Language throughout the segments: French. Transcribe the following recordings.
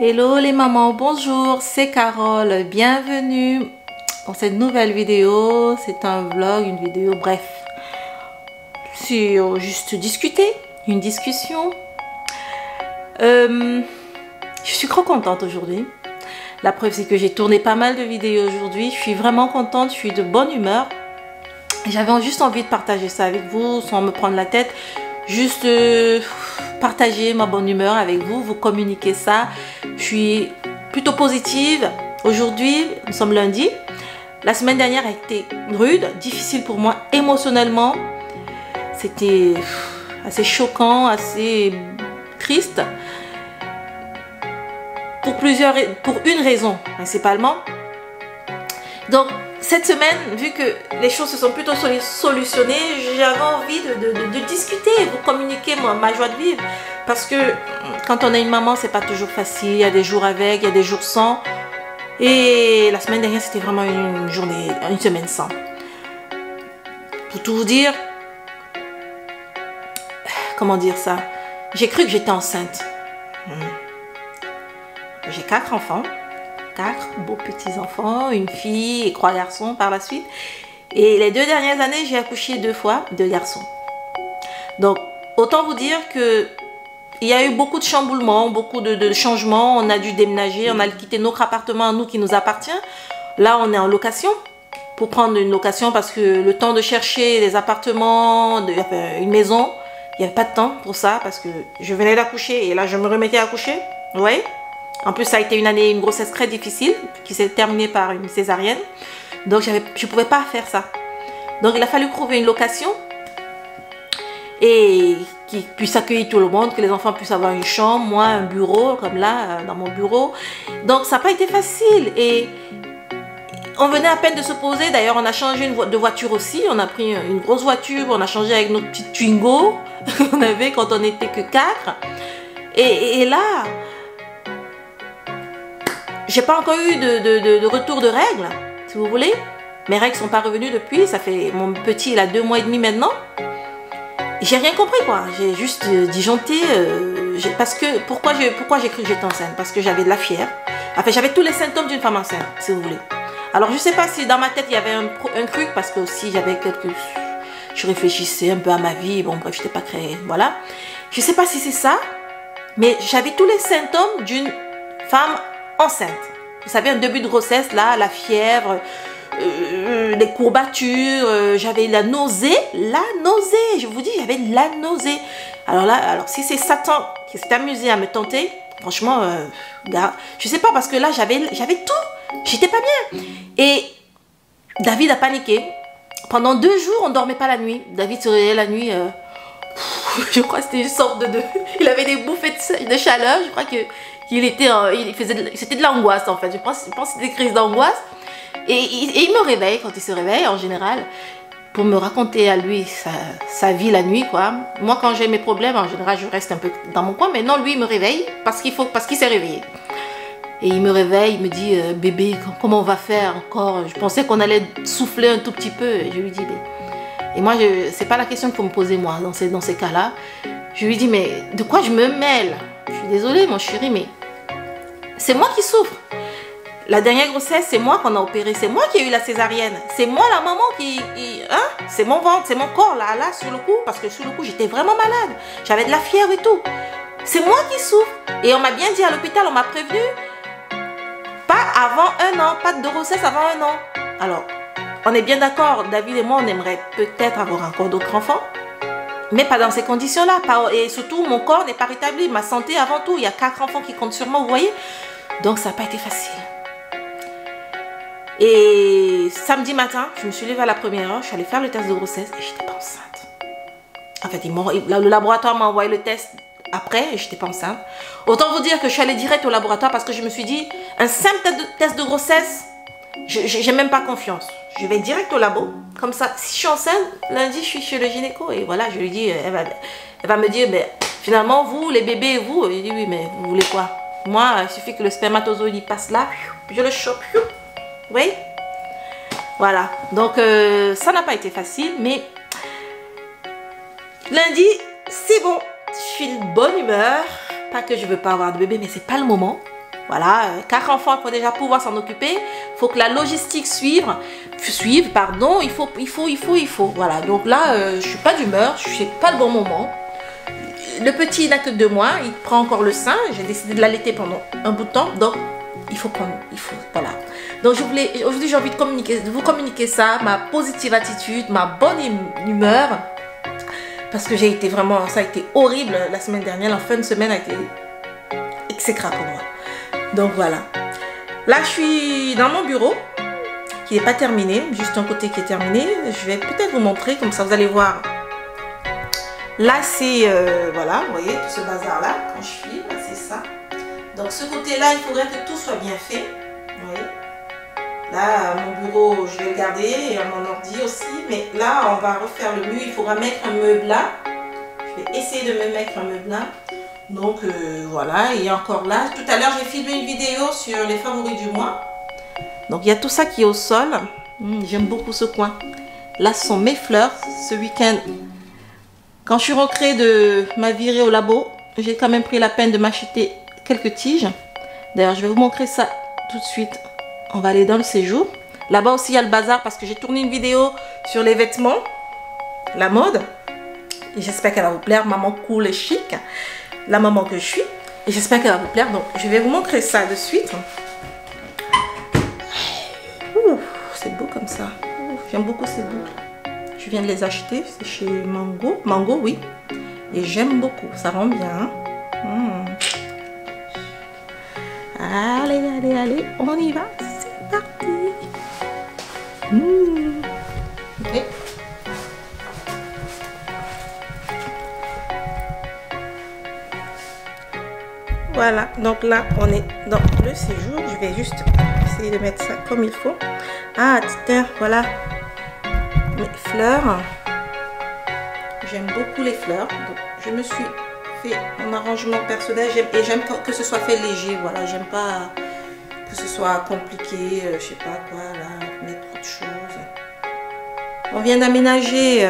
Hello les mamans, bonjour, c'est Carole, bienvenue dans cette nouvelle vidéo. C'est un vlog, une vidéo, bref, sur juste discuter, une discussion. Je suis trop contente aujourd'hui. La preuve c'est que j'ai tourné pas mal de vidéos aujourd'hui. Je suis vraiment contente, je suis de bonne humeur. J'avais juste envie de partager ça avec vous sans me prendre la tête. Juste partager ma bonne humeur avec vous, vous communiquer ça. Je suis plutôt positive. Aujourd'hui, nous sommes lundi. La semaine dernière a été rude, difficile pour moi émotionnellement. C'était assez choquant, assez triste. Pour une raison principalement. Donc cette semaine, vu que les choses se sont plutôt solutionnées, j'avais envie de discuter, vous communiquer ma joie de vivre. Parce que quand on est une maman, c'est pas toujours facile. Il y a des jours avec, il y a des jours sans. Et la semaine dernière, c'était vraiment une semaine sans. Pour tout vous dire, comment dire ça? J'ai cru que j'étais enceinte. J'ai 4 enfants. 4 beaux petits enfants, une fille et 3 garçons par la suite. Et les 2 dernières années, j'ai accouché 2 fois, 2 garçons. Donc, autant vous dire que il y a eu beaucoup de chamboulements, beaucoup de changements. On a dû déménager, on a quitté notre appartement à nous qui nous appartient. Là, on est en location pour prendre une location parce que le temps de chercher des appartements, une maison, il n'y avait pas de temps pour ça parce que je venais d'accoucher et là, je me remettais à accoucher. Vous voyez ? En plus, ça a été une grossesse très difficile qui s'est terminée par une césarienne. Donc, je ne pouvais pas faire ça. Donc, il a fallu trouver une location et qui puisse accueillir tout le monde, que les enfants puissent avoir une chambre, moi, un bureau, comme là, dans mon bureau. Donc, ça n'a pas été facile. Et on venait à peine de se poser. D'ailleurs, on a changé de voiture aussi. On a pris une grosse voiture. On a changé avec notre petite Twingo qu'on avait quand on n'était que 4. Et là... j'ai pas encore eu de retour de règles, si vous voulez. Mes règles sont pas revenues depuis. Ça fait, mon petit, il a 2 mois et demi maintenant. J'ai rien compris quoi. J'ai juste disjoncté. Parce que, pourquoi j'ai cru que j'étais enceinte? Parce que j'avais de la fièvre. Enfin, j'avais tous les symptômes d'une femme enceinte, si vous voulez. Alors, je sais pas si dans ma tête, il y avait un truc. Parce que aussi, j'avais je réfléchissais un peu à ma vie. Bon, bref, je n'étais pas très... Voilà. Je sais pas si c'est ça. Mais j'avais tous les symptômes d'une femme enceinte. Vous savez, un début de grossesse, là, la fièvre, les courbatures, j'avais la nausée, je vous dis, j'avais la nausée. Alors là, si c'est Satan qui s'est amusé à me tenter, franchement, je sais pas, parce que là, j'avais tout, j'étais pas bien. Et David a paniqué. Pendant 2 jours, on ne dormait pas la nuit. David se réveillait la nuit, je crois que c'était une sorte il avait des bouffées de chaleur, je crois que c'était de l'angoisse en fait. Je pense que c'était des crises d'angoisse. Et il me réveille quand il se réveille en général pour me raconter à lui sa vie la nuit quoi. Moi quand j'ai mes problèmes en général je reste un peu dans mon coin, mais non, lui il me réveille parce qu'il s'est réveillé. Et il me réveille, il me dit bébé comment on va faire encore? Je pensais qu'on allait souffler un tout petit peu. Et je lui dis et moi c'est pas la question qu'il faut me poser moi dans ces cas-là. Je lui dis mais de quoi je me mêle? Je suis désolée mon chéri, mais c'est moi qui souffre. La dernière grossesse, c'est moi qu'on a opéré. C'est moi qui ai eu la césarienne. C'est moi la maman c'est mon ventre, c'est mon corps là sur le coup. Parce que sur le coup, j'étais vraiment malade. J'avais de la fièvre et tout. C'est moi qui souffre. Et on m'a bien dit à l'hôpital, on m'a prévenu. Pas avant 1 an, pas de grossesse avant 1 an. Alors, on est bien d'accord, David et moi, on aimerait peut-être avoir encore d'autres enfants. Mais pas dans ces conditions-là. Et surtout, mon corps n'est pas rétabli. Ma santé avant tout. Il y a 4 enfants qui comptent sur moi, vous voyez. Donc, ça n'a pas été facile. Et samedi matin, je me suis levée à la première heure. Je suis allée faire le test de grossesse et je n'étais pas enceinte. En fait, le laboratoire m'a envoyé le test après et je n'étais pas enceinte. Autant vous dire que je suis allée direct au laboratoire parce que je me suis dit, un simple test de grossesse, j'ai même pas confiance. Je vais direct au labo. Comme ça, si je suis enceinte, lundi, je suis chez le gynéco. Et voilà, je lui dis, elle va me dire, mais finalement, vous, les bébés, vous. Je dis, oui, mais vous voulez quoi? Moi, il suffit que le spermatozoïde il passe là, je le chope. Oui? Voilà. Donc, ça n'a pas été facile, mais lundi, c'est bon. Je suis de bonne humeur. Pas que je veux pas avoir de bébé, mais c'est pas le moment. Voilà, 4 enfants, il faut déjà pouvoir s'en occuper. Il faut que la logistique suive, pardon. Il faut. Voilà, donc là, je suis pas d'humeur, je suis pas le bon moment. Le petit n'a que 2 mois, il prend encore le sein. J'ai décidé de l'allaiter pendant un bout de temps, donc voilà. Donc aujourd'hui j'ai envie de vous communiquer ça, ma positive attitude, ma bonne humeur, parce que ça a été horrible la semaine dernière. La fin de semaine a été exécrable pour moi. Donc voilà. Là je suis dans mon bureau qui n'est pas terminé, juste un côté qui est terminé. Je vais peut-être vous montrer, comme ça vous allez voir. Là c'est voilà, vous voyez tout ce bazar là quand je filme, c'est ça. Donc ce côté là il faudrait que tout soit bien fait. Vous voyez. Là mon bureau je vais le garder et mon ordi aussi, mais là on va refaire le mur. Il faudra mettre un meuble là. Je vais essayer de me mettre un meuble là. Donc voilà, et encore là, tout à l'heure j'ai filmé une vidéo sur les favoris du mois. Donc il y a tout ça qui est au sol. J'aime beaucoup ce coin. Là ce sont mes fleurs. Ce week-end, quand je suis rentrée de ma virée au labo, j'ai quand même pris la peine de m'acheter quelques tiges. D'ailleurs je vais vous montrer ça tout de suite. On va aller dans le séjour. Là-bas aussi il y a le bazar parce que j'ai tourné une vidéo sur les vêtements, la mode. Et j'espère qu'elle va vous plaire, maman cool et chic. La maman que je suis, et j'espère qu'elle va vous plaire. Donc je vais vous montrer ça de suite. C'est beau comme ça. J'aime beaucoup ces boucles. Je viens de les acheter, c'est chez Mango. Mango, oui. Et j'aime beaucoup, ça rend bien. Allez, on y va. C'est parti. Ok. Voilà, donc là on est dans le séjour. Je vais juste essayer de mettre ça comme il faut. Ah tiens, voilà mes fleurs. J'aime beaucoup les fleurs, donc je me suis fait mon arrangement personnel et j'aime que ce soit fait léger. Voilà, j'aime pas que ce soit compliqué, je sais pas quoi là, mettre trop de choses. On vient d'aménager,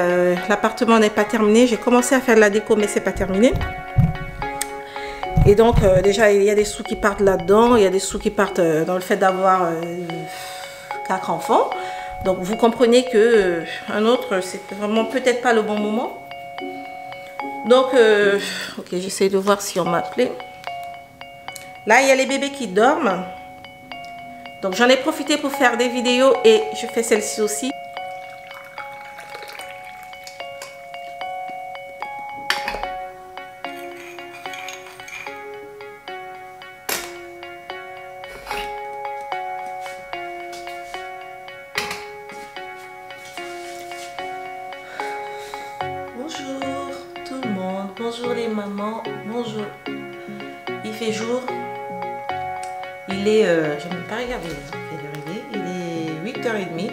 l'appartement n'est pas terminé. J'ai commencé à faire de la déco mais c'est pas terminé. Et donc déjà il y a des sous qui partent là-dedans, il y a des sous qui partent dans le fait d'avoir 4 enfants. Donc vous comprenez que un autre c'était vraiment peut-être pas le bon moment. Donc ok, j'essaie de voir si on m'a appelé. Là il y a les bébés qui dorment. Donc j'en ai profité pour faire des vidéos et je fais celle-ci aussi. Bonjour tout le monde, bonjour les mamans, bonjour. Il fait jour, il est, je n'ai pas regardé, il est 8h30.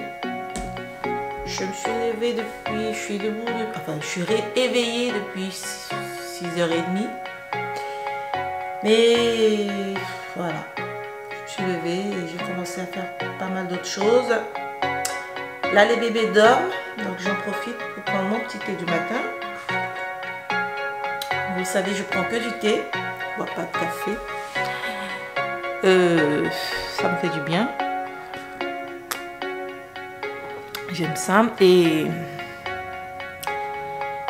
Je me suis levée depuis, je suis debout, je suis éveillée depuis 6h30. Mais voilà, je me suis levée et j'ai commencé à faire pas mal d'autres choses. Là les bébés dorment, donc j'en profite pour prendre mon petit thé du matin. Vous savez, je prends que du thé, je bois pas de café. Ça me fait du bien. J'aime ça. Et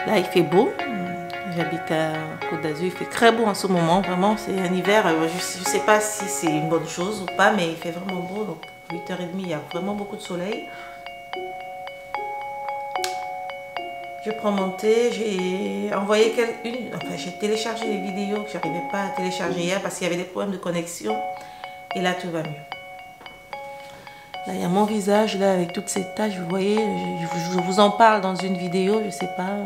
là il fait beau. J'habite à Côte d'Azur, il fait très beau en ce moment. Vraiment, c'est un hiver. Je ne sais pas si c'est une bonne chose ou pas, mais il fait vraiment beau. Donc 8h30, il y a vraiment beaucoup de soleil. Je prends mon thé, j'ai envoyé j'ai téléchargé les vidéos que je n'arrivais pas à télécharger hier parce qu'il y avait des problèmes de connexion. Et là, tout va mieux. Là, il y a mon visage là avec toutes ces taches, vous voyez, je vous en parle dans une vidéo, je ne sais pas.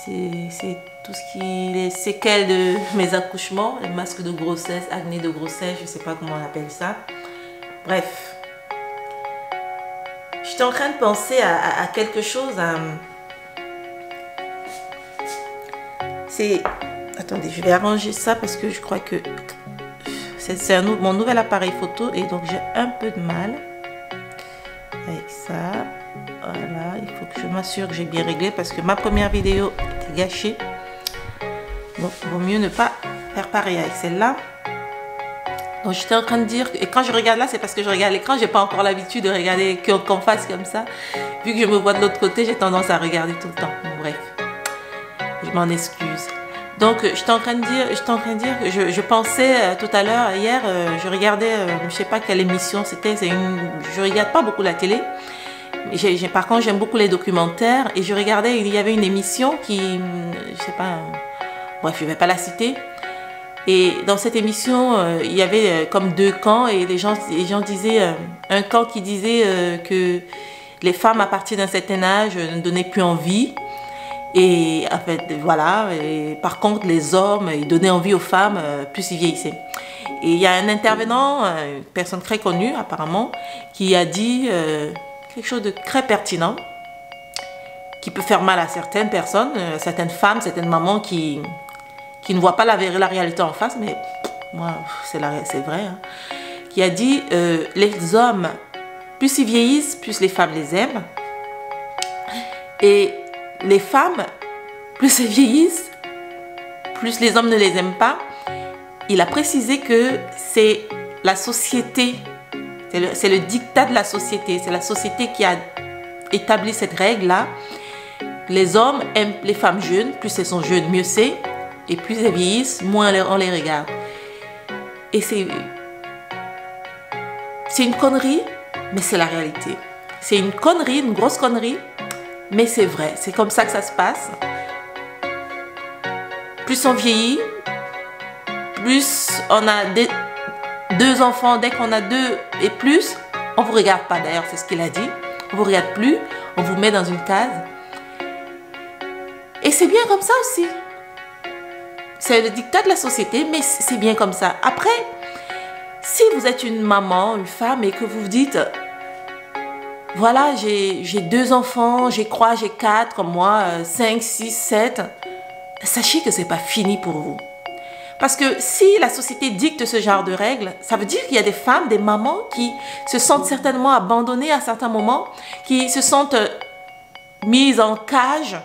C'est tout ce qui est les séquelles de mes accouchements, les masques de grossesse, acné de grossesse, je ne sais pas comment on appelle ça. Bref. J'étais en train de penser à quelque chose. Attendez, je vais arranger ça parce que je crois que c'est mon nouvel appareil photo et donc j'ai un peu de mal avec ça. Voilà, il faut que je m'assure que j'ai bien réglé parce que ma première vidéo était gâchée. Donc, il vaut mieux ne pas faire pareil avec celle-là. Donc j'étais en train de dire, et quand je regarde là, c'est parce que je regarde l'écran, j'ai pas encore l'habitude de regarder qu'on fasse comme ça. Vu que je me vois de l'autre côté, j'ai tendance à regarder tout le temps. Bref, je m'en excuse. Donc j'étais en train de dire, je pensais tout à l'heure, hier, je regardais, je sais pas quelle émission c'était, je regarde pas beaucoup la télé. Par contre, j'aime beaucoup les documentaires et je regardais, il y avait une émission qui, je sais pas, bref, je vais pas la citer. Et dans cette émission, il y avait comme deux camps et les gens disaient, un camp qui disait que les femmes à partir d'un certain âge ne donnaient plus envie. Et en fait, voilà. Et par contre, les hommes, ils donnaient envie aux femmes plus ils vieillissaient. Et il y a un intervenant, une personne très connue apparemment, qui a dit quelque chose de très pertinent, qui peut faire mal à certaines personnes, certaines femmes, certaines mamans qui ne voient pas la réalité en face, mais moi, c'est vrai, hein, qui a dit les hommes, plus ils vieillissent, plus les femmes les aiment. Et les femmes, plus elles vieillissent, plus les hommes ne les aiment pas. Il a précisé que c'est la société, c'est le diktat de la société, c'est la société qui a établi cette règle-là. Les hommes aiment les femmes jeunes, plus elles sont jeunes, mieux c'est. Et plus elles vieillissent, moins on les regarde. Et c'est une connerie, mais c'est la réalité. C'est une connerie, une grosse connerie, mais c'est vrai. C'est comme ça que ça se passe. Plus on vieillit, plus on a deux enfants. Dès qu'on a deux et plus, on ne vous regarde pas d'ailleurs, c'est ce qu'il a dit. On ne vous regarde plus, on vous met dans une case. Et c'est bien comme ça aussi. C'est le diktat de la société, mais c'est bien comme ça. Après, si vous êtes une maman, une femme, et que vous vous dites, voilà, j'ai 2 enfants, j'ai 4, comme moi, 5, 6, 7, sachez que ce n'est pas fini pour vous. Parce que si la société dicte ce genre de règles, ça veut dire qu'il y a des femmes, des mamans qui se sentent certainement abandonnées à certains moments, qui se sentent mises en cage,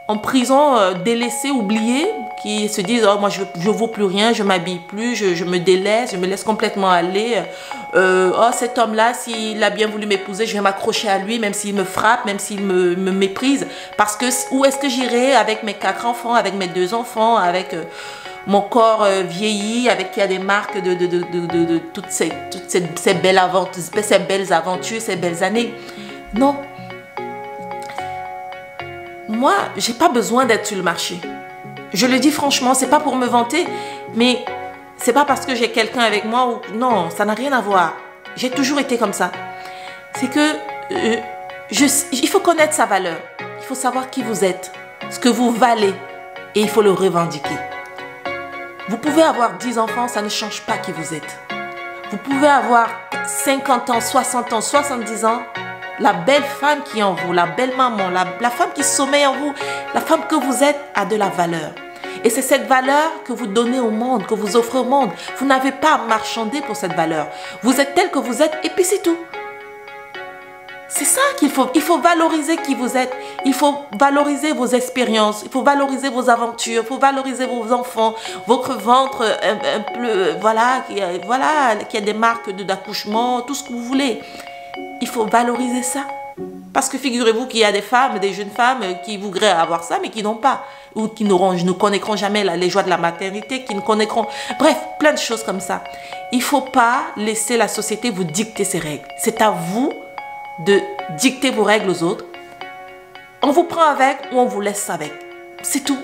en prison, délaissées, oubliées, qui se disent oh moi je vaux plus rien, je m'habille plus, je me délaisse, je me laisse complètement aller. Oh cet homme-là, s'il a bien voulu m'épouser, je vais m'accrocher à lui, même s'il me frappe, même s'il me méprise. Parce que où est-ce que j'irai avec mes 4 enfants, avec mes 2 enfants, avec mon corps vieilli, avec qui a des marques de toutes ces belles aventures, ces belles années. Non. Moi, j'ai pas besoin d'être sur le marché. Je le dis franchement, c'est pas pour me vanter, mais c'est pas parce que j'ai quelqu'un avec moi ou non, ça n'a rien à voir. J'ai toujours été comme ça. C'est que il faut connaître sa valeur. Il faut savoir qui vous êtes, ce que vous valez, et il faut le revendiquer. Vous pouvez avoir 10 enfants, ça ne change pas qui vous êtes. Vous pouvez avoir 50 ans, 60 ans, 70 ans. La belle femme qui est en vous, la belle maman, la femme qui sommeille en vous, la femme que vous êtes a de la valeur. Et c'est cette valeur que vous donnez au monde, que vous offrez au monde. Vous n'avez pas à marchander pour cette valeur. Vous êtes tel que vous êtes et puis c'est tout. C'est ça qu'il faut. Il faut valoriser qui vous êtes. Il faut valoriser vos expériences. Il faut valoriser vos aventures. Il faut valoriser vos enfants. Votre ventre un peu, voilà, qui a des marques d'accouchement, tout ce que vous voulez. Il faut valoriser ça. Parce que figurez-vous qu'il y a des femmes, des jeunes femmes qui voudraient avoir ça, mais qui n'ont pas. Ou qui ne connaîtront jamais les joies de la maternité, qui ne connaîtront... Bref, plein de choses comme ça. Il ne faut pas laisser la société vous dicter ses règles. C'est à vous de dicter vos règles aux autres. On vous prend avec ou on vous laisse avec. C'est tout.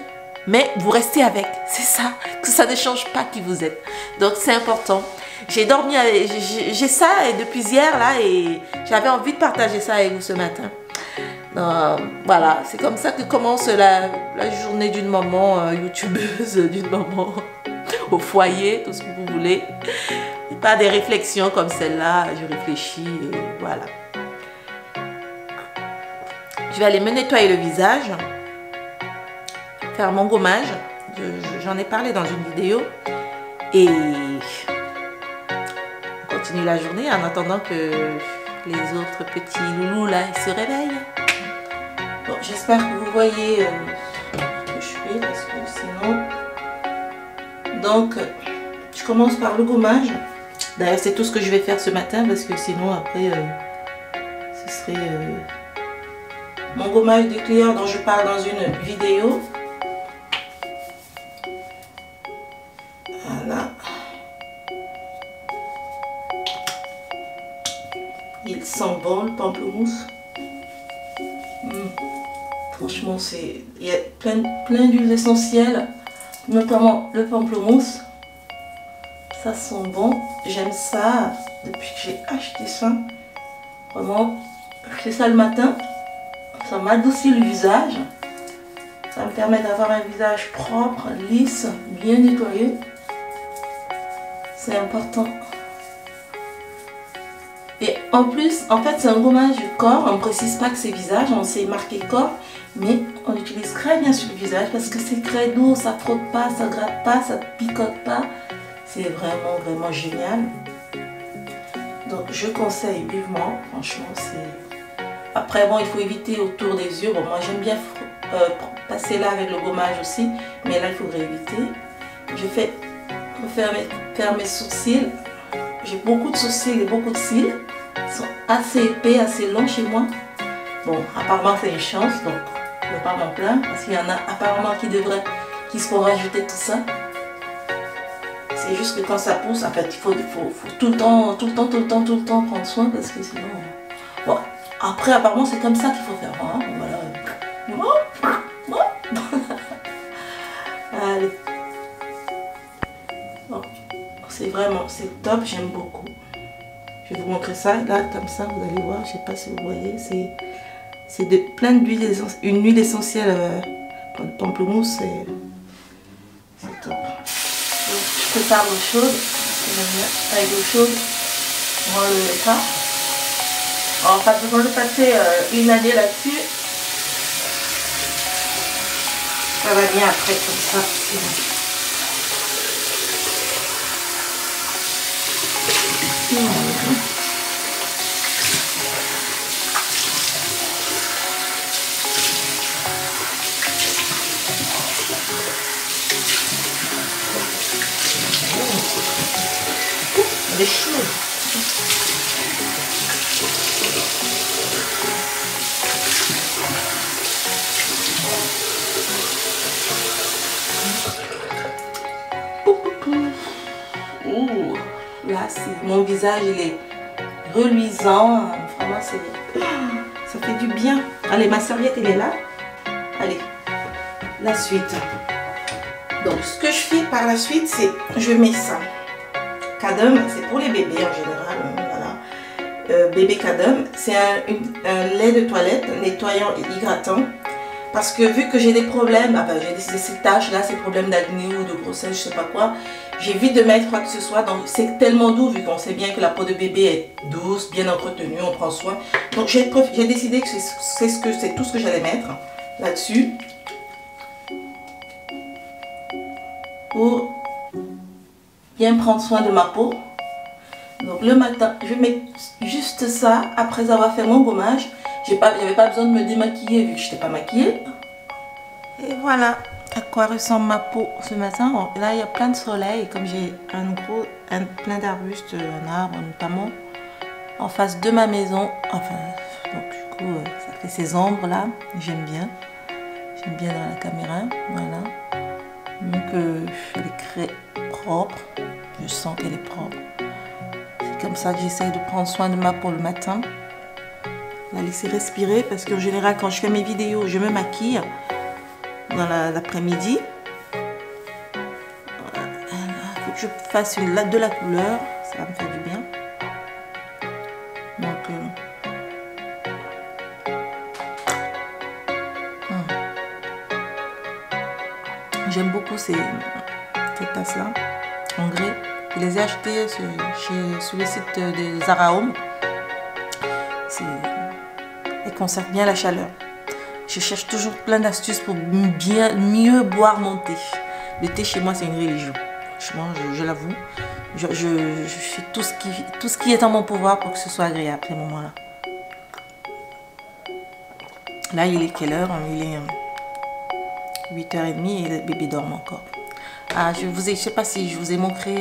Mais vous restez avec. C'est ça. Que ça ne change pas qui vous êtes. Donc c'est important. J'ai dormi, j'ai ça et depuis hier là et j'avais envie de partager ça avec vous ce matin. Voilà, c'est comme ça que commence la journée d'une maman youtubeuse, d'une maman au foyer, tout ce que vous voulez. Pas des réflexions comme celle-là, je réfléchis et voilà. Je vais aller me nettoyer le visage, faire mon gommage. J'en ai parlé dans une vidéo et continue la journée en attendant que les autres petits loulous là ils se réveillent. Bon, j'espère que vous voyez ce que je fais parce que sinon. Donc, je commence par le gommage. D'ailleurs, c'est tout ce que je vais faire ce matin parce que sinon, après, ce serait mon gommage décliant dont je parle dans une vidéo. Voilà. Il sent bon le pamplemousse. Franchement, il y a plein d'huiles essentielles, notamment le pamplemousse. Ça sent bon. J'aime ça depuis que j'ai acheté ça. Vraiment, je fais ça le matin. Ça m'adoucit le visage. Ça me permet d'avoir un visage propre, lisse, bien nettoyé. C'est important. Et en plus, en fait, c'est un gommage du corps. On ne précise pas que c'est visage, on sait marquer corps. Mais on l'utilise très bien sur le visage parce que c'est très doux, ça frotte pas, ça gratte pas, ça picote pas. C'est vraiment génial. Donc je conseille vivement, franchement. Après bon, il faut éviter autour des yeux. Bon, moi j'aime bien passer là avec le gommage aussi, mais là il faudrait éviter. Je fais faire mes sourcils. J'ai beaucoup de sourcils et beaucoup de cils. Ils sont assez épais, assez longs chez moi. Bon, apparemment c'est une chance, donc je ne vais pas m'en plaindre parce qu'il y en a apparemment qui se font rajouter tout ça. C'est juste que quand ça pousse, en fait, il faut tout le temps prendre soin parce que sinon... Bon, après, apparemment, c'est comme ça qu'il faut faire. Hein, voilà. Allez. Bon, c'est top, j'aime beaucoup. Je vais vous montrer ça, là, comme ça, vous allez voir, je ne sais pas si vous voyez, c'est plein d'huile, une huile essentielle de pamplemousse, c'est top. Donc, je prépare l'eau chaude, avec l'eau chaude, on enlève le pas. Alors, pas besoin de passer une année là-dessus. Ça va bien après, comme ça. Elle est chaude. Ouh, là, mon visage, il est reluisant. Vraiment, ça fait du bien. Allez, ma serviette, elle est là. Allez, la suite. Donc, ce que je fais par la suite, c'est je mets ça. Cadum, c'est pour les bébés en général. Voilà. Bébé Cadum, c'est un lait de toilette nettoyant et hydratant. Parce que vu que j'ai des problèmes, j'ai ces taches là, ces problèmes d'acné ou de grossesse, je sais pas quoi, j'évite de mettre quoi que ce soit. Donc c'est tellement doux vu qu'on sait bien que la peau de bébé est douce, bien entretenue, on prend soin. Donc j'ai décidé que c'est tout ce que j'allais mettre là-dessus. Pour bien prendre soin de ma peau. Donc le matin, je mets juste ça après avoir fait mon gommage. J'avais pas besoin de me démaquiller vu que je n'étais pas maquillée. Et voilà à quoi ressemble ma peau ce matin. Bon, là il y a plein de soleil, comme j'ai plein d'arbustes, un arbre notamment en face de ma maison. Enfin, donc du coup ça fait ces ombres là. J'aime bien dans la caméra. Voilà. Donc elle est très propre. Je sens qu'elle est propre. C'est comme ça que j'essaye de prendre soin de ma peau le matin. La laisser respirer parce qu'en général quand je fais mes vidéos je me maquille dans l'après-midi. Il faut que je fasse de la couleur, ça va me faire du bien. Donc j'aime beaucoup ces tasses là en grès. Je les ai achetées sur le site de Zara Home. Et conserve bien la chaleur. Je cherche toujours plein d'astuces pour mieux boire mon thé. Le thé chez moi c'est une religion. Franchement, je l'avoue. Je fais tout ce qui est en mon pouvoir pour que ce soit agréable à ce moment-là. Là, il est quelle heure? Il est 8h30 et le bébé dort encore. Ah, je sais pas si je vous ai montré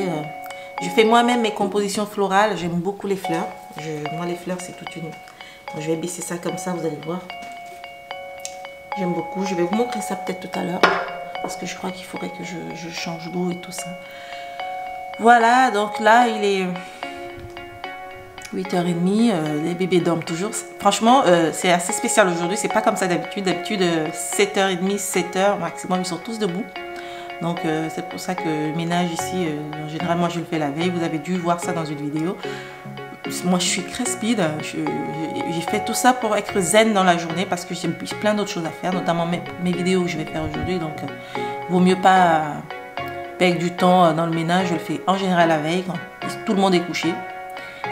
Je fais moi-même mes compositions florales. J'aime beaucoup les fleurs. Moi, les fleurs, c'est toute une... Donc, je vais baisser ça comme ça, vous allez voir. J'aime beaucoup. Je vais vous montrer ça peut-être tout à l'heure. Parce que je crois qu'il faudrait que je change d'eau et tout ça. Voilà, donc là, il est 8h30. Les bébés dorment toujours. Franchement, c'est assez spécial aujourd'hui. C'est pas comme ça d'habitude. D'habitude, 7h30, 7h maximum, ils sont tous debout. Donc, c'est pour ça que le ménage ici, généralement, je le fais la veille. Vous avez dû voir ça dans une vidéo. Moi, je suis très speed. J'ai fait tout ça pour être zen dans la journée parce que j'ai plein d'autres choses à faire, notamment mes vidéos que je vais faire aujourd'hui. Donc, vaut mieux pas perdre du temps dans le ménage. Je le fais en général la veille quand tout le monde est couché.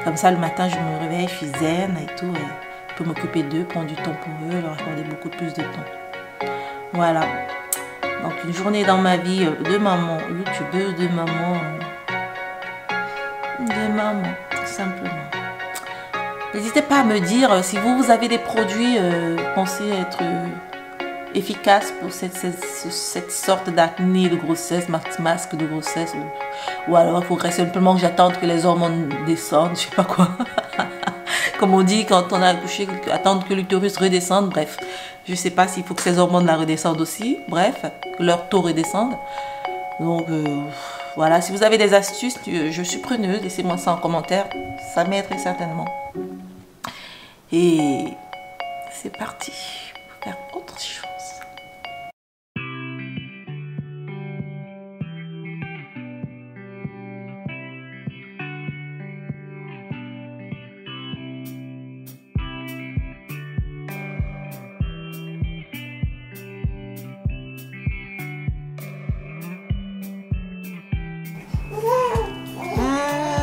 Comme ça, le matin, je me réveille, je suis zen et tout. Et je peux m'occuper d'eux, prendre du temps pour eux, leur accorder beaucoup plus de temps. Voilà. Donc, une journée dans ma vie de maman, youtubeuse, de maman, tout simplement. N'hésitez pas à me dire si vous avez des produits pensez être efficaces pour cette sorte d'acné de grossesse, masque de grossesse, ou alors il faudrait simplement que j'attende que les hormones descendent, je sais pas quoi. Comme on dit quand on a accouché, attendre que l'utérus redescende, bref. Je sais pas s'il faut que ces hormones la redescendent aussi, bref, que leur taux redescende. Donc voilà, si vous avez des astuces, je suis preneuse, laissez-moi ça en commentaire, ça m'aiderait certainement. Et c'est parti pour faire autre chose.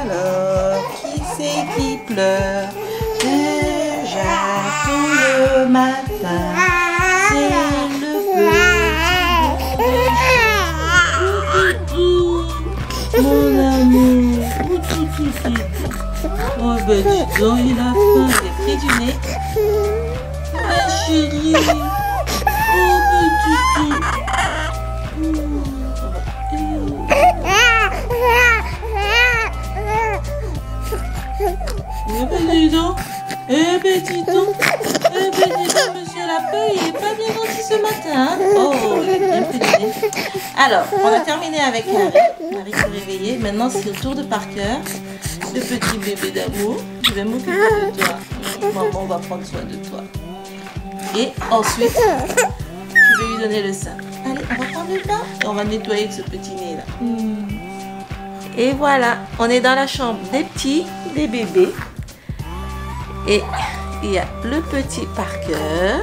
Alors, qui c'est qui pleure? Déjà tout le matin, c'est le petit mon amour. Oh ben dis donc, il a faim, il est pris du nez. Ma chérie, oh petit eh ben dis donc, monsieur Lapin, il est pas bien gentil ce matin. Hein? Oh, il est bien petit. Alors, on a terminé avec Harry. Harry s'est réveillé. Maintenant, c'est le tour de Parker, le petit bébé d'amour. Je vais m'occuper de toi. Maman va prendre soin de toi. Et ensuite, je vais lui donner le sein. Allez, on va prendre le bain et on va nettoyer ce petit nez là. Et voilà, on est dans la chambre des petits, des bébés. Et il y a le petit Parker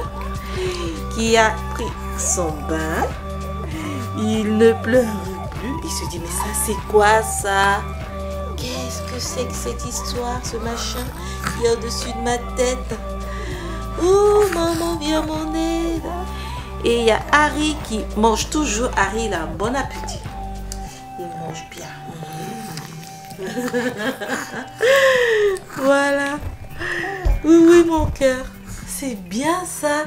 qui a pris son bain. Il ne pleure plus. Il se dit, mais ça c'est quoi ça? Qu'est-ce que c'est que cette histoire, ce machin qui est au-dessus de ma tête? Oh, maman, viens à mon aide. Et il y a Harry qui mange toujours. Harry, il a un bon appétit. Il mange bien. Voilà. Oui, oui, mon cœur. C'est bien ça.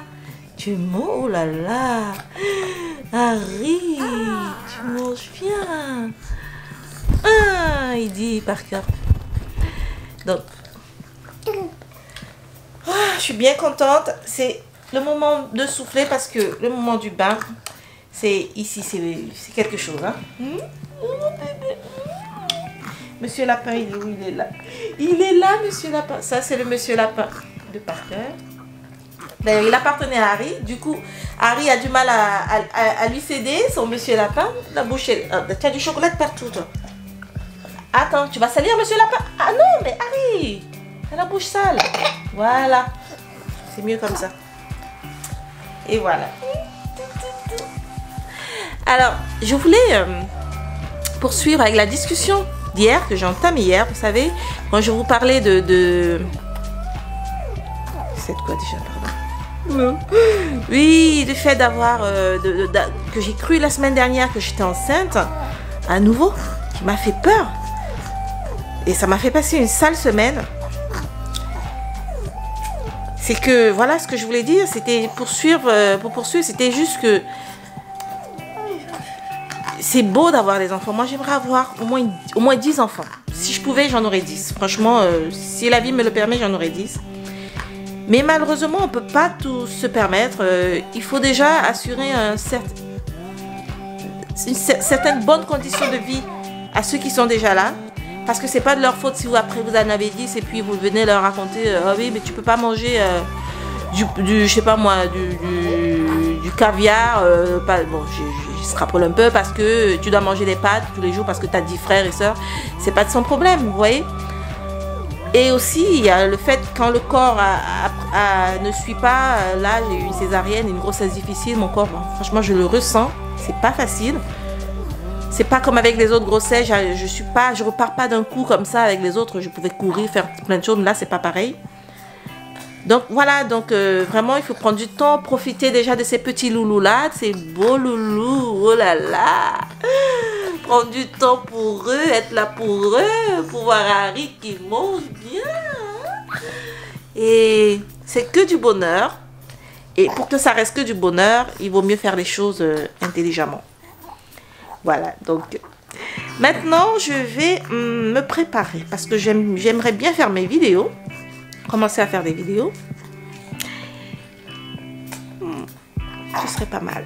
Tu manges, oh là là. Harry, tu manges bien. Ah, il dit Parker. Donc, je suis bien contente. C'est le moment de souffler parce que le moment du bain, c'est ici, c'est quelque chose. Hein? Monsieur Lapin, il est où? Il est là. Il est là, Monsieur Lapin. Ça, c'est le Monsieur Lapin de Parker. D'ailleurs, il appartenait à Harry. Du coup, Harry a du mal à lui céder, son Monsieur Lapin. La bouche, tu as du chocolat partout, toi. Attends, tu vas salir, Monsieur Lapin? Ah non, mais Harry, t'as la bouche sale. Voilà. C'est mieux comme ça. Et voilà. Alors, je voulais poursuivre avec la discussion d'hier, que j'ai entamée hier. Vous savez, quand je vous parlais de... C'est quoi déjà, pardon? Oui, le fait d'avoir... que j'ai cru la semaine dernière que j'étais enceinte, à nouveau, qui m'a fait peur. Et ça m'a fait passer une sale semaine. C'est que, voilà ce que je voulais dire, c'était pour poursuivre, c'était juste que c'est beau d'avoir des enfants. Moi, j'aimerais avoir au moins 10 enfants. pouvais, j'en aurais 10. Franchement, si la vie me le permet, j'en aurais 10. Mais malheureusement, on ne peut pas tout se permettre. Il faut déjà assurer une certaine bonne condition de vie à ceux qui sont déjà là. Parce que c'est pas de leur faute si vous, après vous en avez 10 et puis vous venez leur raconter ah oui, mais tu peux pas manger je sais pas moi, du caviar. Bon, je scrapole un peu parce que tu dois manger des pâtes tous les jours parce que tu as 10 frères et sœurs. C'est pas de son problème, vous voyez. Et aussi, il y a le fait quand le corps ne suit pas. Là, j'ai eu une césarienne, une grossesse difficile. Mon corps, bon, franchement, je le ressens. C'est pas facile. C'est pas comme avec les autres grossesses. Je repars pas d'un coup comme ça avec les autres. Je pouvais courir, faire plein de choses. Mais là, c'est pas pareil. Donc voilà, vraiment, il faut prendre du temps, profiter déjà de ces petits loulous-là, de ces beaux loulous. Oh là là! Prendre du temps pour eux, être là pour eux, pour voir Harry qui mange bien. Et c'est que du bonheur. Et pour que ça reste que du bonheur, il vaut mieux faire les choses intelligemment. Voilà, donc maintenant je vais me préparer parce que j'aimerais bien faire mes vidéos. Commencer à faire des vidéos. Ce serait pas mal.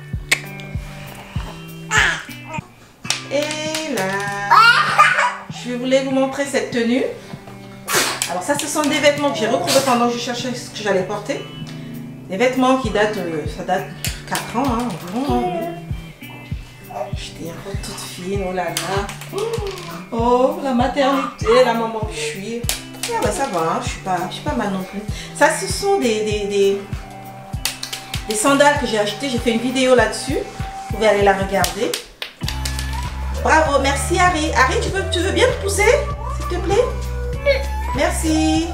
Et là, je voulais vous montrer cette tenue. Alors ça, ce sont des vêtements que j'ai retrouvés pendant que je cherchais ce que j'allais porter. Des vêtements qui datent, ça date 4 ans hein, environ. J'étais toute fine, oh là là. Oh, la maternité, la maman que je suis. Ah bah ça va, hein, je suis pas mal non plus. Ça, ce sont des sandales que j'ai achetées. J'ai fait une vidéo là-dessus. Vous pouvez aller la regarder. Bravo, merci Harry. Harry, tu veux bien te pousser, s'il te plaît? Merci.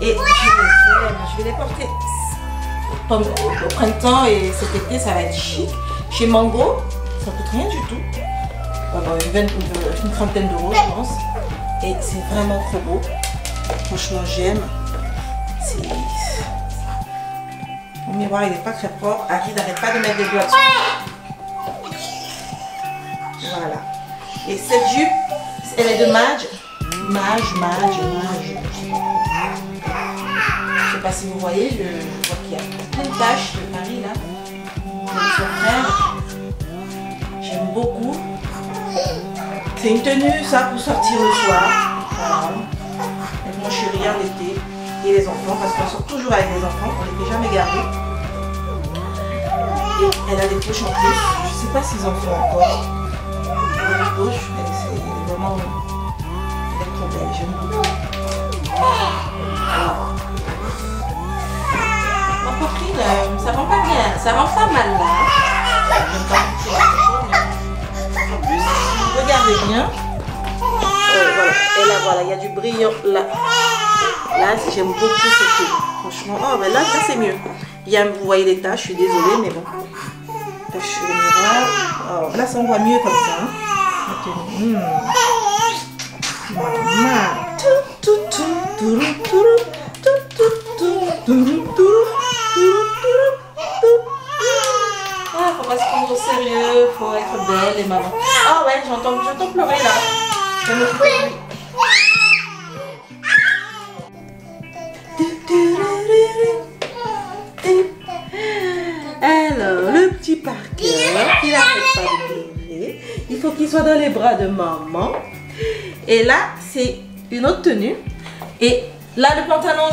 Et je vais les porter au printemps et cet été, ça va être chic. Chez Mango, ça coûte rien du tout. Une trentaine d'euros, je pense. Et c'est vraiment trop beau. Franchement, j'aime. Mon miroir, il n'est pas très propre. Harry n'arrête pas de mettre des doigts dessus. Voilà. Et cette jupe, elle est de Madge. Je sais pas si vous voyez, je vois qu'il y a plein de taches de Marie là. De son frère. J'aime beaucoup. C'est une tenue, ça, pour sortir le soir. Voilà. Avec mon chéri en été. Et les enfants, parce qu'on sort toujours avec les enfants. On ne les fait jamais garder. Et elle a des poches en plus. Je ne sais pas s'ils en font encore. Elle a des poches. Elle est vraiment... Elle est trop belle. J'aime beaucoup. Alors. Ma poitrine, ça rend pas bien. Ça rend pas mal là. J'aime pas beaucoup la photo, mais... En plus, si vous regardez bien, voilà. Et là, voilà, il y a du brillant là. Là, j'aime beaucoup cette tenue. Franchement, oh, mais là c'est mieux. Vous voyez les taches, je suis désolée, mais bon. Taches sur le miroir. Oh, là, ça on voit mieux comme ça. Hein. Ah, faut pas se prendre au sérieux, faut être belle et maman. Ah ouais, j'entends pleurer là. Je me pleurer. Alors, le petit Parker, il n'arrête pas de pleurer. Il faut qu'il soit dans les bras de maman. Et là, c'est une autre tenue. Et là, le pantalon,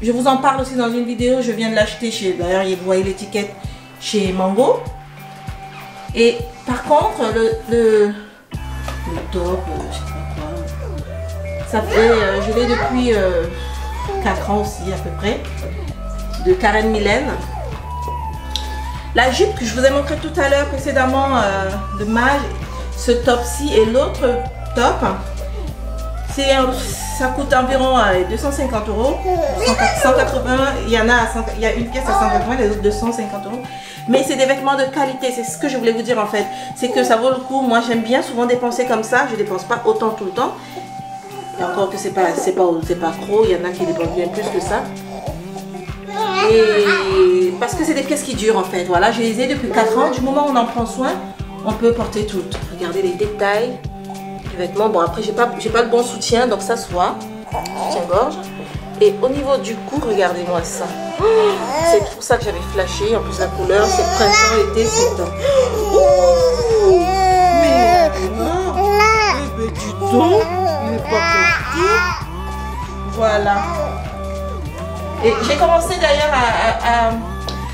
je vous en parle aussi dans une vidéo. Je viens de l'acheter chez, d'ailleurs, vous voyez l'étiquette, chez Mango. Et par contre, le top, je sais pas quoi, ça fait, je l'ai depuis 4 ans aussi à peu près, de Karen Millen. La jupe que je vous ai montré tout à l'heure précédemment de Madge, ce top-ci et l'autre top, ça coûte environ 250 euros, 180, il y a une pièce à 180, les autres 250 euros. Mais c'est des vêtements de qualité, c'est ce que je voulais vous dire en fait. C'est que ça vaut le coup, moi j'aime bien souvent dépenser comme ça, je ne dépense pas autant tout le temps. Et encore que c'est pas trop, il y en a qui dépensent bien plus que ça. Et parce que c'est des pièces qui durent en fait, voilà, je les ai depuis 4 ans, du moment où on en prend soin, on peut porter toutes. Regardez les détails, du vêtement. Bon, après, j'ai pas le bon soutien, donc ça soit soutien-gorge. Et au niveau du cou, regardez-moi ça. Oh, c'est pour ça que j'avais flashé. En plus, la couleur, c'est printemps, été, c'est temps. Oh, mais dis donc, il est pas petit. Voilà. Et j'ai commencé d'ailleurs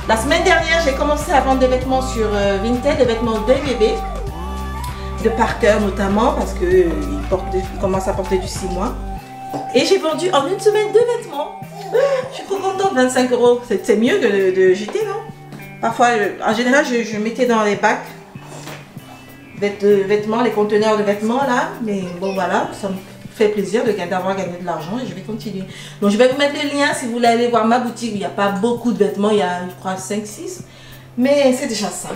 la semaine dernière, j'ai commencé à vendre des vêtements sur Vinted, des vêtements de bébé, de Parker notamment, parce qu'il commence à porter du 6 mois. Et j'ai vendu en une semaine 2 vêtements. Je suis trop contente, 25 €. C'est mieux que de jeter, non? Parfois, en général, je mettais dans les bacs de vêtements, les conteneurs de vêtements là. Mais bon, voilà, ça me fait plaisir d'avoir gagné de l'argent et je vais continuer. Donc, je vais vous mettre le lien si vous voulez aller voir ma boutique. Il n'y a pas beaucoup de vêtements, il y a, je crois, 5-6. Mais c'est déjà ça.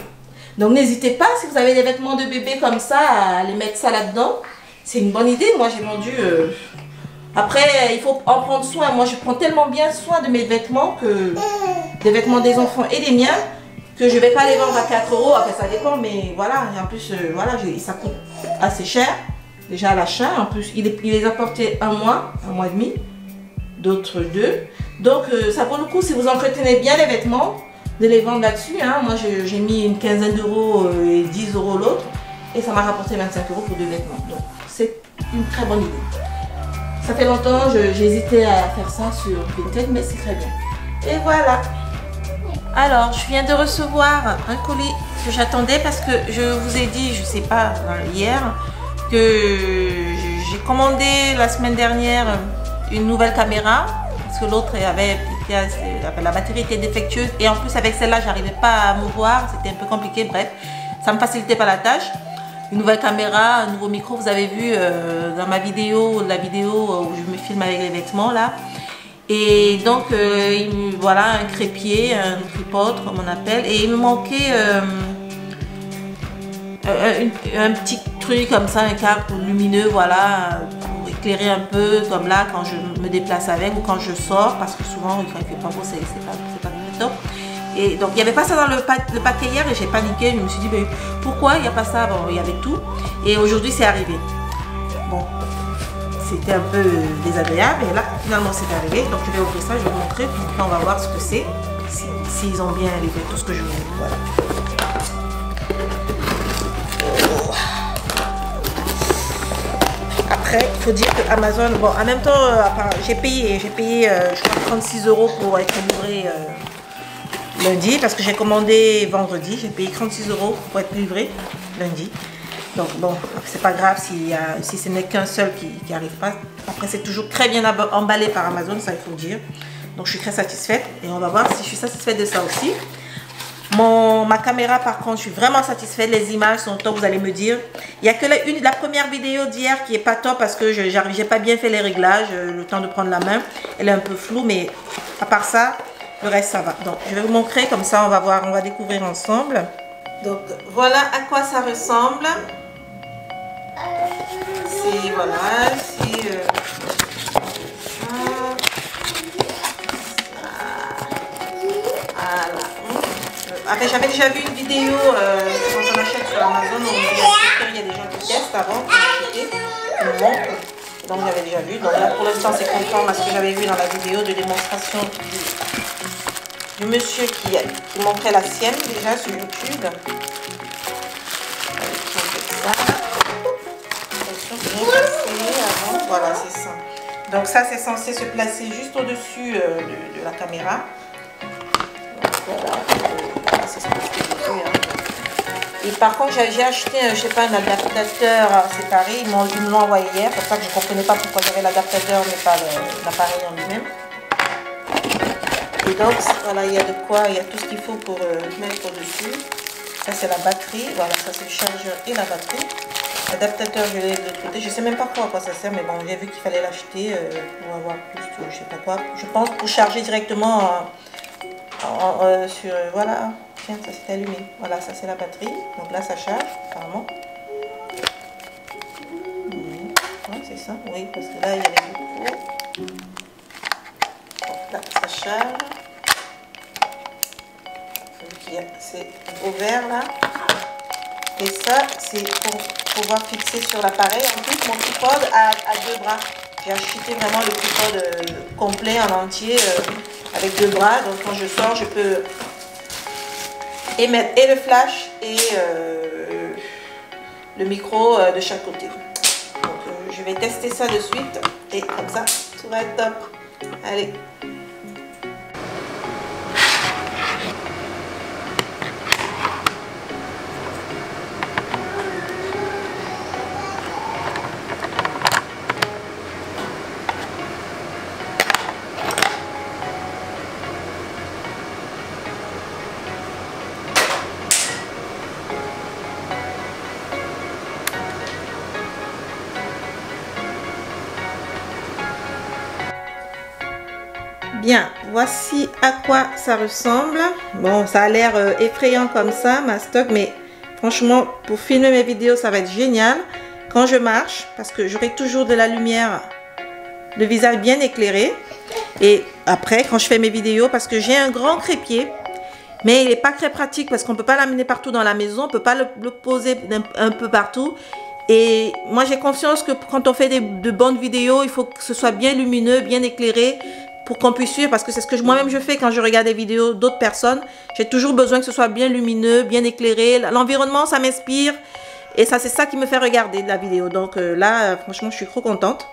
Donc, n'hésitez pas, si vous avez des vêtements de bébé comme ça, à aller mettre ça là-dedans. C'est une bonne idée. Moi, j'ai vendu... Après, il faut en prendre soin. Moi, je prends tellement bien soin de mes vêtements, des vêtements des enfants et des miens, que je ne vais pas les vendre à 4 €. Après, ça dépend, mais voilà. Et en plus, voilà, ça coûte assez cher. Déjà à l'achat. En plus, il les a portés un mois et demi. D'autres 2. Donc, ça vaut le coup si vous entretenez bien les vêtements, de les vendre là-dessus. Hein. Moi, j'ai mis une quinzaine d'euros et 10 € l'autre. Et ça m'a rapporté 25 € pour 2 vêtements. Donc, c'est une très bonne idée. Ça fait longtemps, j'hésitais à faire ça sur Vinted, mais c'est très bien. Et voilà. Alors, je viens de recevoir un colis que j'attendais parce que je vous ai dit, je sais pas, hier, que j'ai commandé la semaine dernière une nouvelle caméra parce que l'autre la batterie était défectueuse et en plus avec celle-là, j'arrivais pas à me voir, c'était un peu compliqué, bref, ça me facilitait pas la tâche. Une nouvelle caméra, un nouveau micro, vous avez vu dans ma vidéo, la vidéo où je me filme avec les vêtements là. Et donc voilà, un crépied, un tripote comme on appelle. Et il me manquait un petit truc comme ça, un câble lumineux, voilà, pour éclairer un peu comme là quand je me déplace avec ou quand je sors, parce que souvent quand il fait pas beau, c'est pas top. Et donc il n'y avait pas ça dans le paquet hier et j'ai paniqué, je me suis dit mais pourquoi il n'y a pas ça? Bon, il y avait tout et aujourd'hui c'est arrivé. Bon, c'était un peu désagréable et là finalement c'est arrivé. Donc je vais ouvrir ça, je vais vous montrer, puis on va voir ce que c'est, s'ils ont bien livré tout ce que je voulais. Voilà. Après, il faut dire que Amazon, bon en même temps, j'ai payé je crois 36 € pour être livré lundi, parce que j'ai commandé vendredi, j'ai payé 36 € pour être livré lundi. Donc bon, c'est pas grave si ce n'est qu'un seul qui arrive pas. Après c'est toujours très bien emballé par Amazon, ça il faut dire. Donc je suis très satisfaite et on va voir si je suis satisfaite de ça aussi. Ma caméra par contre, je suis vraiment satisfaite, les images sont top, vous allez me dire. Il n'y a que la première vidéo d'hier qui est pas top parce que j'ai pas bien fait les réglages, le temps de prendre la main. Elle est un peu floue, mais à part ça, le reste ça va. Donc je vais vous montrer, comme ça on va voir, on va découvrir ensemble. Donc voilà à quoi ça ressemble. C'est voilà, après j'avais déjà vu une vidéo quand on achète sur Amazon, il y a des gens qui testent avant d'acheter, ils me montrent. Donc j'avais déjà vu. Donc là pour l'instant c'est conforme à ce que j'avais vu dans la vidéo de démonstration du monsieur qui montrait la sienne déjà sur YouTube. Voilà, c'est ça. Donc ça c'est censé se placer juste au-dessus de la caméra. Donc, voilà, c'est ce que j'ai vu. Et par contre j'ai acheté je sais pas, un adaptateur séparé, ils me l'ont envoyé hier, pour ça que je ne comprenais pas pourquoi j'avais l'adaptateur mais pas l'appareil en lui-même. Et donc voilà, il y a de quoi, il y a tout ce qu'il faut pour mettre au-dessus. Ça c'est la batterie, voilà, ça c'est le chargeur et la batterie. L'adaptateur je l'ai de l'autre côté, je sais même pas à quoi ça sert, mais bon j'ai vu qu'il fallait l'acheter pour avoir plus de, je sais pas quoi, je pense pour charger directement sur, voilà, tiens ça s'est allumé, voilà ça c'est la batterie, donc là ça charge apparemment. Oui, c'est ça, oui, parce que là il y a les deux. Là ça charge. C'est au vert là. Et ça, c'est pour pouvoir fixer sur l'appareil. En plus, mon tripode a deux bras. J'ai acheté vraiment le tripode complet en entier avec deux bras. Donc quand je sors, je peux émettre et le flash et le micro de chaque côté. Donc je vais tester ça de suite et comme ça, tout va être top. Allez. Bien, voici à quoi ça ressemble. Bon, ça a l'air effrayant comme ça, ma stock, mais franchement, pour filmer mes vidéos, ça va être génial. Quand je marche, parce que j'aurai toujours de la lumière, le visage bien éclairé. Et après, quand je fais mes vidéos, parce que j'ai un grand crépier, mais il n'est pas très pratique parce qu'on ne peut pas l'amener partout dans la maison, on ne peut pas le poser un peu partout. Et moi, j'ai conscience que quand on fait de bonnes vidéos, il faut que ce soit bien lumineux, bien éclairé, pour qu'on puisse suivre, parce que c'est ce que moi-même je fais quand je regarde des vidéos d'autres personnes. J'ai toujours besoin que ce soit bien lumineux, bien éclairé. L'environnement, ça m'inspire. Et ça, c'est ça qui me fait regarder la vidéo. Donc là, franchement, je suis trop contente.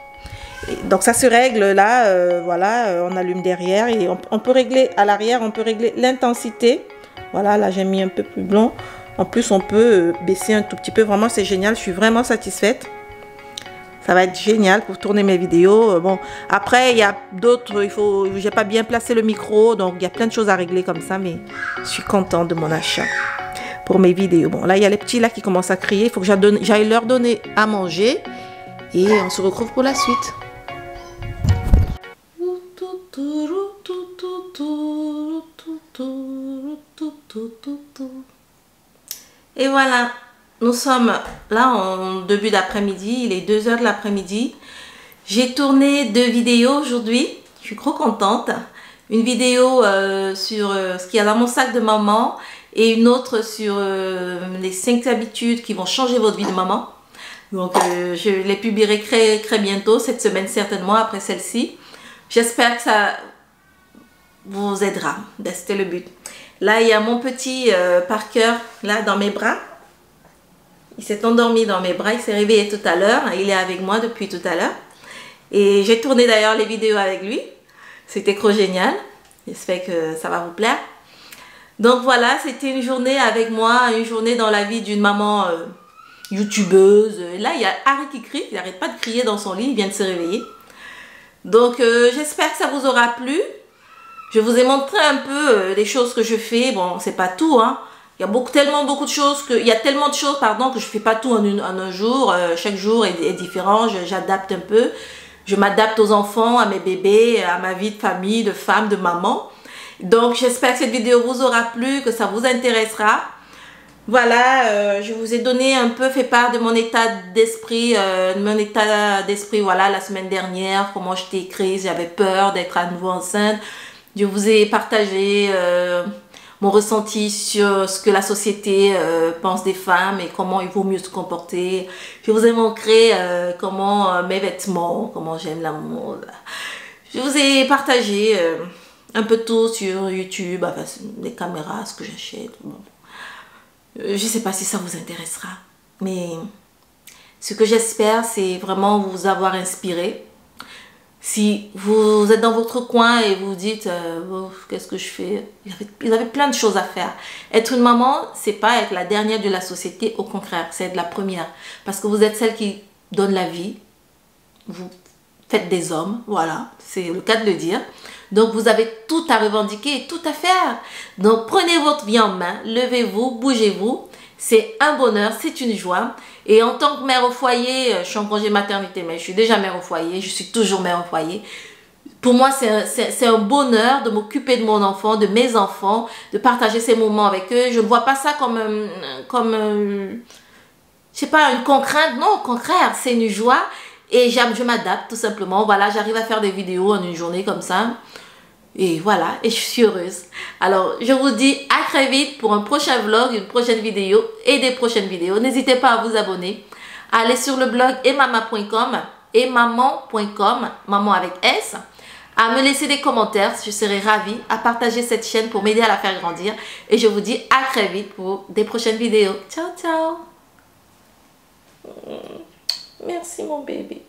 Et donc ça se règle là, voilà, on allume derrière. Et on peut régler à l'arrière, on peut régler l'intensité. Voilà, là j'ai mis un peu plus blanc. En plus, on peut baisser un tout petit peu. Vraiment, c'est génial. Je suis vraiment satisfaite. Ça va être génial pour tourner mes vidéos. Bon, après, il y a d'autres, j'ai pas bien placé le micro, donc il y a plein de choses à régler comme ça, mais je suis contente de mon achat pour mes vidéos. Bon, là, il y a les petits là qui commencent à crier. Il faut que j'aille leur donner à manger et on se retrouve pour la suite. Et voilà. Nous sommes là en début d'après-midi, il est 2 h de l'après-midi. J'ai tourné 2 vidéos aujourd'hui, je suis trop contente. Une vidéo sur ce qu'il y a dans mon sac de maman et une autre sur les 5 habitudes qui vont changer votre vie de maman. Donc je les publierai très bientôt, cette semaine certainement, après celle-ci. J'espère que ça vous aidera, c'était le but. Là il y a mon petit Parker là dans mes bras. Il s'est endormi dans mes bras, il s'est réveillé tout à l'heure. Il est avec moi depuis tout à l'heure. Et j'ai tourné d'ailleurs les vidéos avec lui. C'était trop génial. J'espère que ça va vous plaire. Donc voilà, c'était une journée avec moi, une journée dans la vie d'une maman youtubeuse. Là, il y a Harry qui crie. Il n'arrête pas de crier dans son lit, il vient de se réveiller. Donc j'espère que ça vous aura plu. Je vous ai montré un peu les choses que je fais. Bon, c'est pas tout, hein. Il y a tellement de choses que je fais pas tout en un jour. Chaque jour est différent. J'adapte un peu. Je m'adapte aux enfants, à mes bébés, à ma vie de famille, de femme, de maman. Donc j'espère que cette vidéo vous aura plu, que ça vous intéressera. Voilà, je vous ai donné un peu fait part de mon état d'esprit, voilà, la semaine dernière, comment j'étais crise, j'avais peur d'être à nouveau enceinte. Je vous ai partagé mon ressenti sur ce que la société pense des femmes et comment il vaut mieux se comporter. Je vous ai montré comment mes vêtements, comment j'aime l'amour. Je vous ai partagé un peu tout sur YouTube, enfin, les caméras, ce que j'achète. Bon. Je ne sais pas si ça vous intéressera, mais ce que j'espère, c'est vraiment vous avoir inspiré. Si vous êtes dans votre coin et vous dites oh, qu'est-ce que je fais, vous avez plein de choses à faire. Être une maman, c'est pas être la dernière de la société, au contraire, c'est être la première. Parce que vous êtes celle qui donne la vie, vous faites des hommes, voilà, c'est le cas de le dire. Donc vous avez tout à revendiquer et tout à faire. Donc prenez votre vie en main, levez-vous, bougez-vous. C'est un bonheur, c'est une joie. Et en tant que mère au foyer, je suis en congé maternité, mais je suis déjà mère au foyer, je suis toujours mère au foyer. Pour moi, c'est un bonheur de m'occuper de mon enfant, de mes enfants, de partager ces moments avec eux. Je ne vois pas ça je sais pas, une contrainte. Non, au contraire, c'est une joie. Et je m'adapte tout simplement. Voilà, j'arrive à faire des vidéos en une journée comme ça. Et voilà, et je suis heureuse. Alors, je vous dis à très vite pour un prochain vlog, une prochaine vidéo et des prochaines vidéos. N'hésitez pas à vous abonner. Allez sur le blog maman.com, maman avec S, à me laisser des commentaires, je serai ravie, à partager cette chaîne pour m'aider à la faire grandir. Et je vous dis à très vite pour des prochaines vidéos. Ciao, ciao. Merci mon bébé.